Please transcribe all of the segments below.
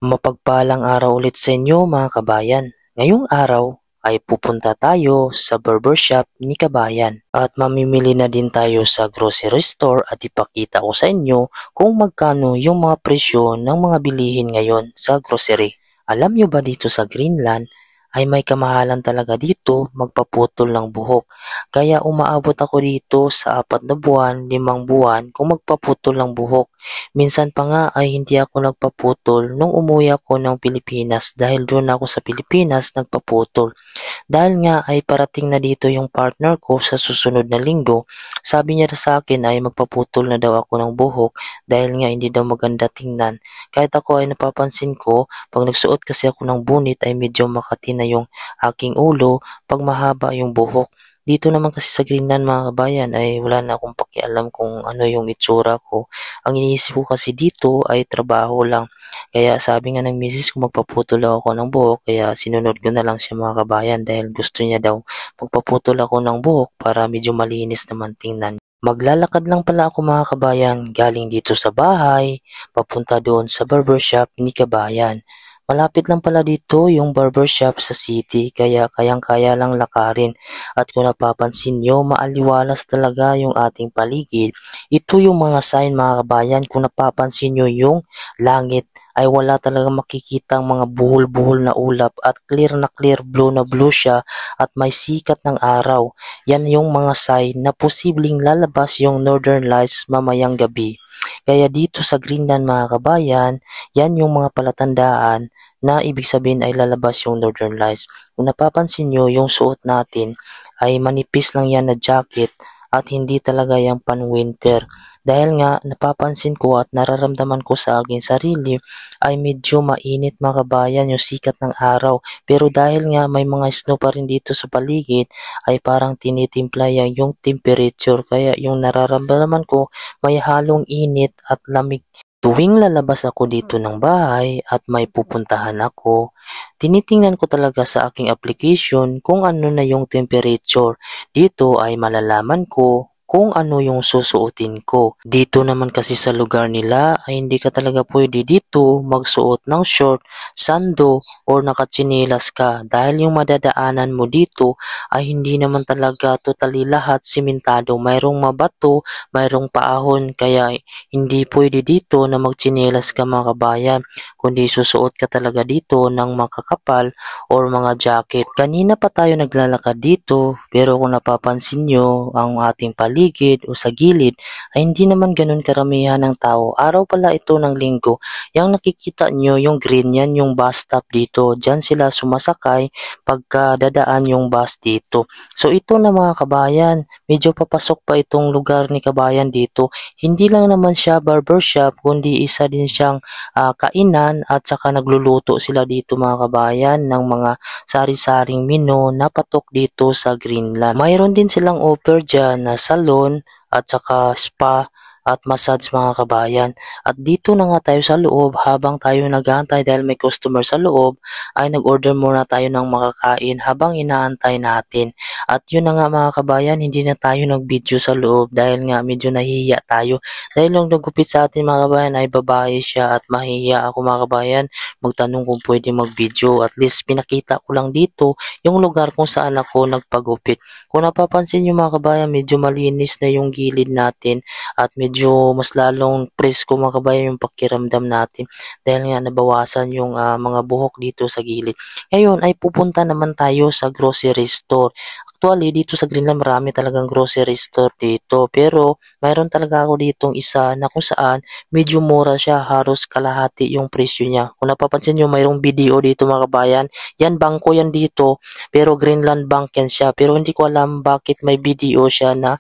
Mapagpalang araw ulit sa inyo mga kabayan. Ngayong araw ay pupunta tayo sa barbershop ni kabayan at mamimili na din tayo sa grocery store at ipakita ko sa inyo kung magkano yung mga presyo ng mga bilihin ngayon sa grocery. Alam nyo ba dito sa Greenland ay may kamahalan talaga dito magpaputol ng buhok. Kaya umaabot ako dito sa 4 na buwan, 5 buwan kung magpaputol ng buhok. Minsan pa nga ay hindi ako nagpaputol nung umuwi ako ng Pilipinas dahil doon ako sa Pilipinas nagpaputol. Dahil nga ay parating na dito yung partner ko sa susunod na linggo, sabi niya sa akin ay magpaputol na daw ako ng buhok dahil nga hindi daw maganda tingnan. Kahit ako ay napapansin ko, pag nagsuot kasi ako ng bunit ay medyo makati na yung aking ulo pag mahaba yung buhok. Dito naman kasi sa Greenland mga kabayan ay wala na akong pakialam kung ano yung itsura ko. Ang iniisip ko kasi dito ay trabaho lang. Kaya sabi nga ng misis ko magpaputol ako ng buhok kaya sinunod ko na lang siya mga kabayan dahil gusto niya daw magpaputol ako ng buhok para medyo malinis naman tingnan. Maglalakad lang pala ako mga kabayan galing dito sa bahay papunta doon sa barbershop ni kabayan. Malapit lang pala dito yung barbershop sa city kaya kayang-kaya lang lakarin. At kung napapansin nyo, maaliwalas talaga yung ating paligid. Ito yung mga sign mga kabayan, kung napapansin nyo yung langit ay wala talaga makikitang mga buhol-buhol na ulap at clear na blue siya at may sikat ng araw. Yan yung mga sign na posibleng lalabas yung Northern Lights mamayang gabi. Kaya dito sa Greenland mga kabayan, yan yung mga palatandaan na ibig sabihin ay lalabas yung Northern Lights. Kung napapansin nyo, yung suot natin ay manipis lang yan na jacket at hindi talaga yung pan-winter. Dahil nga napapansin ko at nararamdaman ko sa aking sarili ay medyo mainit mga kabayan yung sikat ng araw. Pero dahil nga may mga snow pa rin dito sa paligid ay parang tinitimpla yung temperature. Kaya yung nararamdaman ko may halong init at lamig. Tuwing lalabas ako dito ng bahay at may pupuntahan ako, tinitingnan ko talaga sa aking application kung ano na yung temperature. Dito ay malalaman ko kung ano yung susuotin ko. Dito naman kasi sa lugar nila ay hindi ka talaga pwede dito magsuot ng short, sando, or nakatsinilas ka dahil yung madadaanan mo dito ay hindi naman talaga totally lahat simentado. Mayroong mabato, mayroong paahon kaya hindi pwede dito na magtsinelas ka mga kabayan, kundi susuot ka talaga dito ng makakapal or mga jacket. Kanina pa tayo naglalakad dito pero kung napapansin nyo ang ating paligid o sa gilid ay hindi naman ganun karamihan ng tao. Araw pala ito ng linggo. Yang nakikita nyo yung green yan yung bus stop dito. Diyan sila sumasakay pagka dadaan yung bus dito. So ito na mga kabayan, medyo papasok pa itong lugar ni kabayan dito. Hindi lang naman siya barbershop kundi isa din siyang kainan at saka nagluluto sila dito mga kabayan ng mga sari-saring menu na patok dito sa Greenland. Mayroon din silang offer dyan na salon at saka spa at massage mga kabayan. At dito na nga tayo sa loob habang tayo nag-aantay dahil may customer sa loob ay nag-order muna tayo ng makakain habang inaantay natin. At yun na nga mga kabayan, hindi na tayo nag-video sa loob dahil nga medyo nahihiya tayo. Dahil yung nagupit sa atin mga kabayan ay babae siya at mahihiya ako mga kabayan magtanong kung pwede mag-video. At least pinakita ko lang dito yung lugar kung saan ako nagpagupit. Kung napapansin nyo mga kabayan, medyo malinis na yung gilid natin at medyo mas lalong presko mga kabayan yung pakiramdam natin dahil nga nabawasan yung mga buhok dito sa gilid. Ngayon ay pupunta naman tayo sa grocery store. Actually, dito sa Greenland marami talagang grocery store dito. Pero, mayroon talaga ako ditong isa na kung saan medyo mura siya. Halos kalahati yung presyo niya. Kung napapansin nyo, mayroong BDO dito mga kabayan. Yan, bangko yan dito. Pero Greenland Bank yan siya. Pero hindi ko alam bakit may BDO siya na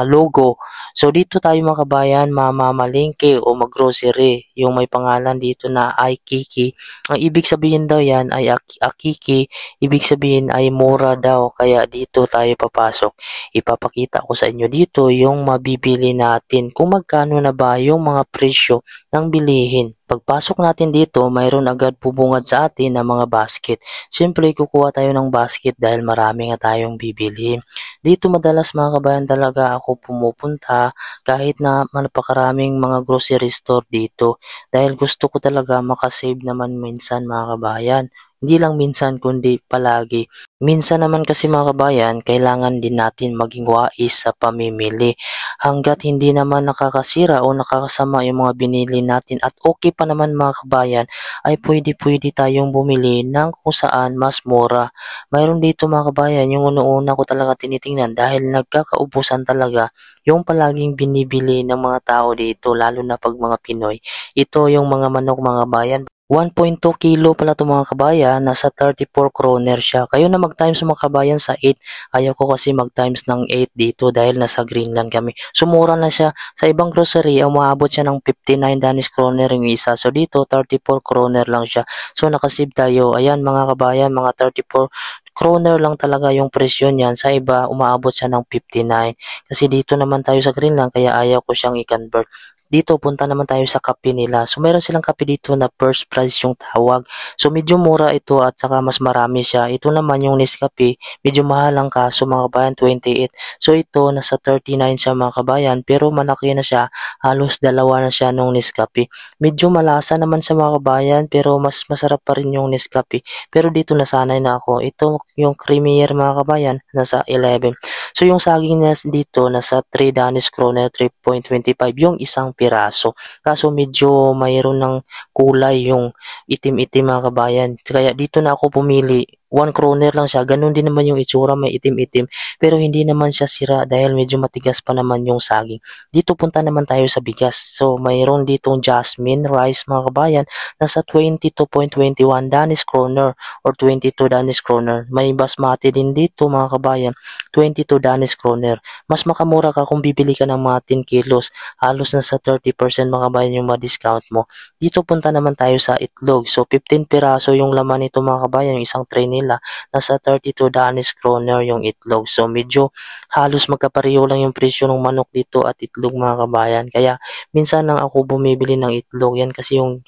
logo. So, dito tayo mga kabayan, mamamalingke o maggrocery. Yung may pangalan dito na Aikiki. Ang ibig sabihin daw yan ay Akiki. Ibig sabihin ay mura daw. Kaya dito tayo papasok, ipapakita ko sa inyo dito yung mabibili natin kung magkano na ba yung mga presyo ng bilihin. Pagpasok natin dito, mayroon agad bubungad sa atin ng mga basket. Siyempre, kukuha tayo ng basket dahil marami nga tayong bibili. Dito madalas mga kabayan talaga ako pumupunta kahit na napakaraming mga grocery store dito. Dahil gusto ko talaga makasave naman minsan mga kabayan. Hindi lang minsan kundi palagi. Minsan naman kasi mga kabayan, kailangan din natin maging wais sa pamimili. Hanggat hindi naman nakakasira o nakakasama yung mga binili natin at okay pa naman mga kabayan, ay pwede tayong bumili ng kung saan mas mura. Mayroon dito mga kabayan, yung una-una ko talaga tinitingnan dahil nagkakaubusan talaga yung palaging binibili ng mga tao dito, lalo na pag mga Pinoy. Ito yung mga manok mga kabayan. 1.2 kilo pala ito mga kabayan, nasa 34 kroner siya. Kayo na mag-times mga kabayan sa 8. Ayaw ko kasi mag-times ng 8 dito dahil nasa Greenland kami. Sumura na siya. Sa ibang grocery, umaabot siya ng 59 Danish kroner yung isa. So dito, 34 kroner lang siya. So nakasave tayo. Ayan mga kabayan, mga 34 kroner lang talaga yung presyo niyan. Sa iba, umaabot siya ng 59. Kasi dito naman tayo sa Greenland, kaya ayaw ko siyang i-convert. Dito, punta naman tayo sa kape nila. So, meron silang kape dito na first price yung tawag. So, medyo mura ito at saka mas marami siya. Ito naman yung Nescafe, medyo mahal ang kaso mga kabayan, 28. So, ito, nasa 39 siya mga kabayan, pero malaki na siya. Halos dalawa na siya nung Nescafe. Medyo malasa naman sa mga kabayan, pero mas masarap pa rin yung Nescafe. Pero dito nasanay na ako. Ito, yung creamier mga kabayan, nasa 11. So, yung saging na dito, nasa 3 Danish kroner, 3.25 yung isang piraso. Kaso medyo mayroon ng kulay yung itim-itim mga kabayan. Kaya dito na ako pumili. 1 kroner lang siya. Ganun din naman yung itsura, may itim-itim. Pero hindi naman siya sira dahil medyo matigas pa naman yung saging. Dito punta naman tayo sa bigas. So mayroon ditong jasmine rice mga kabayan. Nasa 22.21 Danish kroner or 22 Danish kroner. May basmati din dito mga kabayan. 22 Danish kroner. Mas makamura ka kung bibili ka ng mga 10 kilos. Halos nasa 30% mga kabayan yung ma-discount mo. Dito punta naman tayo sa itlog. So 15 piraso yung laman nito mga kabayan, yung isang tray nila. Nasa 32 Danish kroner yung itlog. So medyo halos magkapareho lang yung presyo ng manok dito at itlog mga kabayan. Kaya minsan lang ako bumibili ng itlog. Yan kasi yung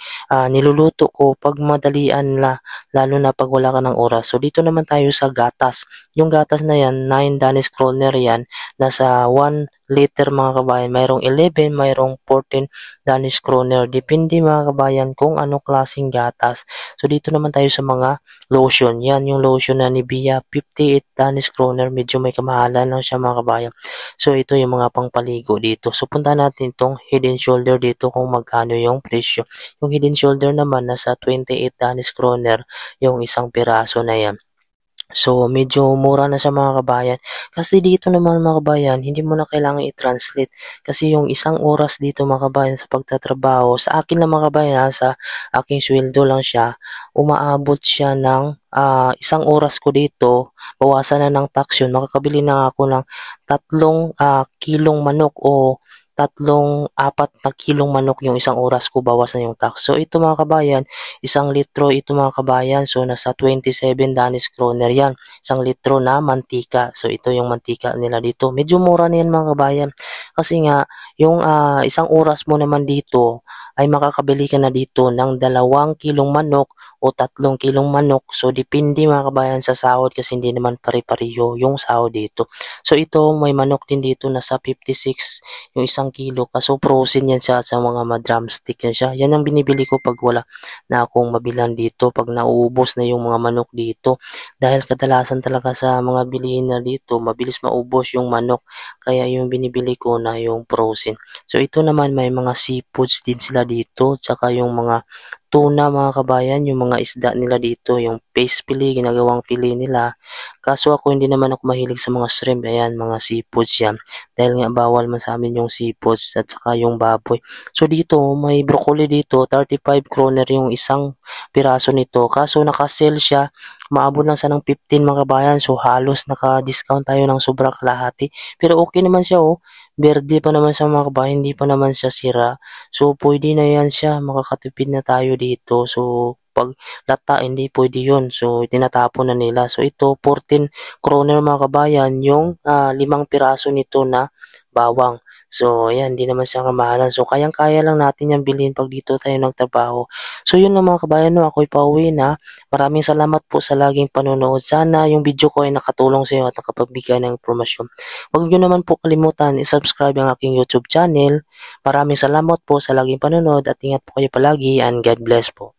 niluluto ko pag madalian lalo na pag wala ka ng oras. So dito naman tayo sa gatas. Yung gatas na yan, 9 Danish kroner yan. Nasa 1 liter mga kabayan, mayroong 11, mayroong 14 Danish kroner. Depende mga kabayan kung anong klaseng gatas. So dito naman tayo sa mga lotion. Yan yung lotion na Nivea, 58 Danish kroner. Medyo may kamahalan lang siya mga kabayan. So ito yung mga pangpaligo dito. So punta natin itong Head and Shoulder dito kung magkano yung presyo. Yung Head and Shoulder naman nasa 28 Danish kroner yung isang piraso na yan. So, medyo mura na siya mga kabayan. Kasi dito naman mga kabayan, hindi mo na kailangan i-translate. Kasi yung isang oras dito mga kabayan sa pagtatrabaho, sa akin lang mga kabayan, sa aking sweldo lang siya, umaabot siya ng isang oras ko dito, bawasan na ng tax yun, makakabili na ako ng 3 kilong manok o 4 kilong manok yung isang oras ko, bawas na yung tax. So ito mga kabayan, 1 litro ito mga kabayan, so nasa 27 Danish kroner yan, 1 litro na mantika. So ito yung mantika nila dito, medyo mura na yan mga kabayan, kasi nga yung isang oras mo naman dito ay makakabili ka na dito ng 2 kilong manok o 3 kilong manok. So depende mga kabayan sa sahod kasi hindi naman pare-pareho yung sahod dito. So ito may manok din dito, nasa 56 yung 1 kilo. Kaso frozen yan siya sa mga drumstick yan siya. Yan ang binibili ko pag wala na akong mabilan dito, pag nauubos na yung mga manok dito. Dahil kadalasan talaga sa mga bilihin na dito, mabilis maubos yung manok. Kaya yung binibili ko na yung frozen. So ito naman may mga seafoods din sila dito, tsaka yung mga tuna mga kabayan, yung mga isda nila dito, yung paste fili, ginagawang fili nila. Kaso ako hindi naman ako mahilig sa mga shrimp, ayan, mga seafoods yan. Dahil nga bawal man sa amin yung seafoods at saka yung baboy. So dito, may broccoli dito, 35 kroner yung isang piraso nito. Kaso naka-sale siya, maabot lang sa ng 15 mga kabayan. So halos naka-discount tayo ng sobra kalahati. Pero okay naman siya oh. Berde pa naman sa mga kabayan, hindi pa naman siya sira. So pwede na yan siya, makakatipid na tayo dito. So pag lata, hindi pwede yun. So, tinatapon na nila. So, ito, 14 kroner mga kabayan, yung 5 piraso nito na bawang. So, ayan, hindi naman siya kamahalan. So, kayang-kaya lang natin yan bilhin pag dito tayo nagtrabaho. So, yun lang mga kabayan, no, ako'y pauwi na. Maraming salamat po sa laging panonood. Sana yung video ko ay nakatulong sa iyo at nakapagbigay ng impormasyon. Huwag niyo naman po kalimutan i-subscribe ang aking YouTube channel. Maraming salamat po sa laging panonood at ingat po kayo palagi and God bless po.